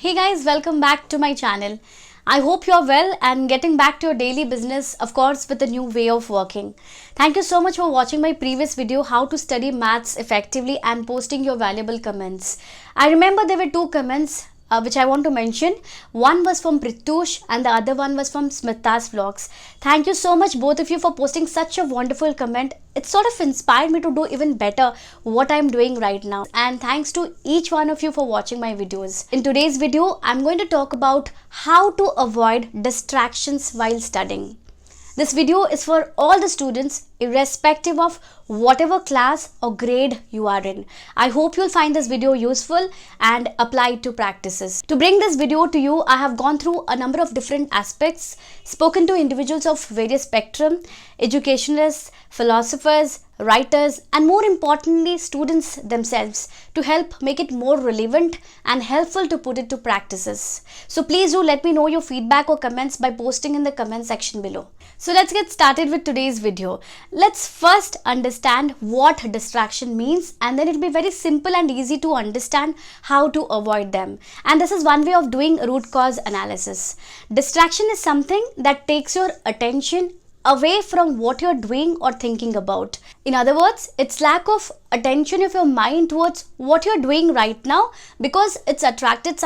Hey guys, welcome back to my channel. I hope you're well and getting back to your daily business, of course, with a new way of working. Thank you so much for watching my previous video, how to study maths effectively, and posting your valuable comments. I remember there were two comments which I want to mention. One was from Pritush and the other one was from Smita's Vlogs. Thank you so much both of you for posting such a wonderful comment. It sort of inspired me to do even better what I'm doing right now. And thanks to each one of you for watching my videos. In today's video, I'm going to talk about how to avoid distractions while studying. This video is for all the students irrespective of whatever class or grade you are in. I hope you'll find this video useful and apply it to practices. To bring this video to you, I have gone through a number of different aspects, spoken to individuals of various spectrum, educationalists, philosophers, writers, and more importantly students themselves, to help make it more relevant and helpful to put it to practices. So please do let me know your feedback or comments by posting in the comment section below. So let's get started with today's video. Let's first understand what distraction means, and then it'll be very simple and easy to understand how to avoid them. And this is one way of doing root cause analysis. Distraction is something that takes your attention away from what you're doing or thinking about. In other words, it's lack of attention of your mind towards what you're doing right now, because it's attracted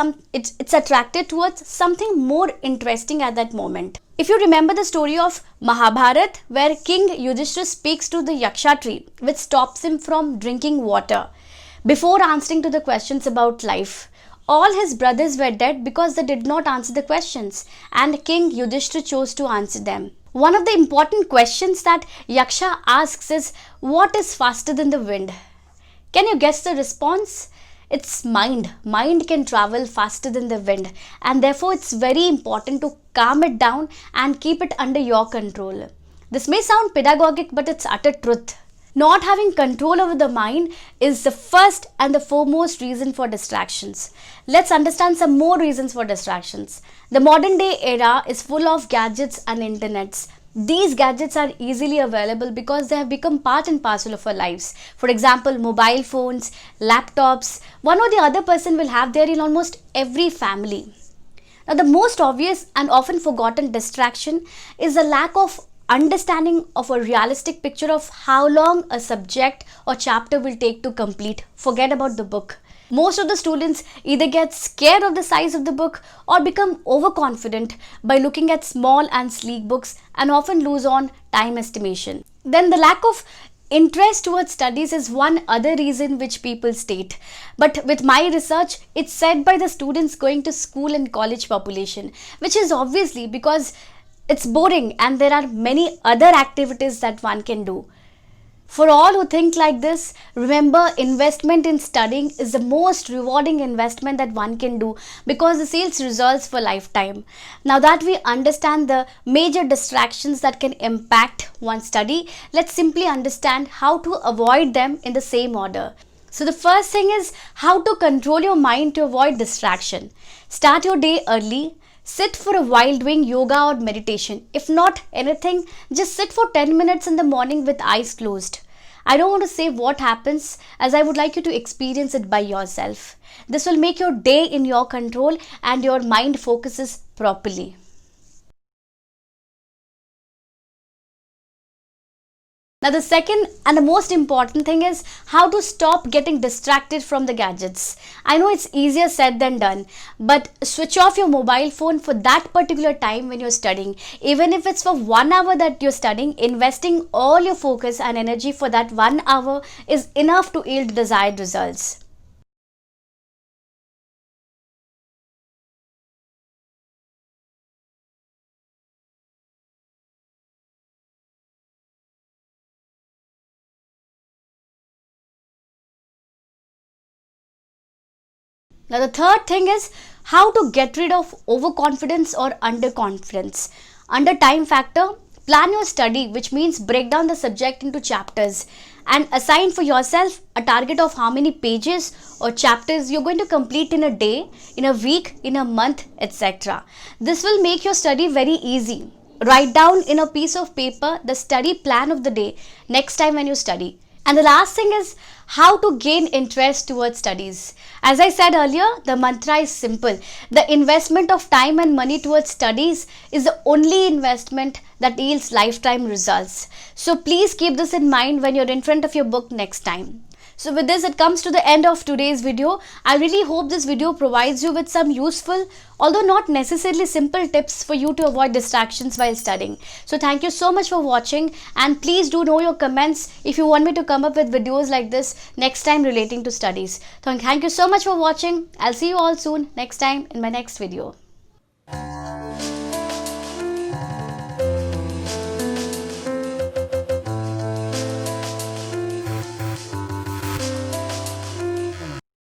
towards something more interesting at that moment. If you remember the story of Mahabharata, where King Yudhishthira speaks to the Yaksha tree, which stops him from drinking water before answering to the questions about life. All his brothers were dead because they did not answer the questions, and King Yudhishthira chose to answer them. One of the important questions that Yaksha asks is, what is faster than the wind? Can you guess the response? It's mind. Mind can travel faster than the wind, and therefore it's very important to calm it down and keep it under your control. This may sound pedagogic, but it's utter truth. Not having control over the mind is the first and the foremost reason for distractions. Let's understand some more reasons for distractions. The modern day era is full of gadgets and internets. These gadgets are easily available because they have become part and parcel of our lives. For example, mobile phones, laptops, one or the other person will have there in almost every family. Now, the most obvious and often forgotten distraction is the lack of understanding of a realistic picture of how long a subject or chapter will take to complete. Forget about the book. Most of the students either get scared of the size of the book or become overconfident by looking at small and sleek books, and often lose on time estimation. Then the lack of interest towards studies is one other reason which people state. But with my research, it's said by the students going to school and college population, which is obviously because it's boring and there are many other activities that one can do. For all who think like this, remember, investment in studying is the most rewarding investment that one can do, because it yields results for lifetime. Now that we understand the major distractions that can impact one's study, let's simply understand how to avoid them in the same order. So the first thing is how to control your mind to avoid distraction. Start your day early. Sit for a while doing yoga or meditation. If not anything, just sit for 10 minutes in the morning with eyes closed. I don't want to say what happens, as I would like you to experience it by yourself. This will make your day in your control and your mind focuses properly. Now the second and the most important thing is how to stop getting distracted from the gadgets. I know it's easier said than done, but switch off your mobile phone for that particular time when you're studying. Even if it's for 1 hour that you're studying, investing all your focus and energy for that 1 hour is enough to yield desired results. Now the third thing is how to get rid of overconfidence or underconfidence. Under time factor, plan your study, which means break down the subject into chapters and assign for yourself a target of how many pages or chapters you're going to complete in a day, in a week, in a month, etc. This will make your study very easy. Write down in a piece of paper the study plan of the day next time when you study. And the last thing is how to gain interest towards studies. As I said earlier, the mantra is simple. The investment of time and money towards studies is the only investment that yields lifetime results. So please keep this in mind when you're in front of your book next time. So with this, it comes to the end of today's video. I really hope this video provides you with some useful, although not necessarily simple tips for you to avoid distractions while studying. So thank you so much for watching, and please do know your comments if you want me to come up with videos like this next time relating to studies. So thank you so much for watching. I'll see you all soon next time in my next video.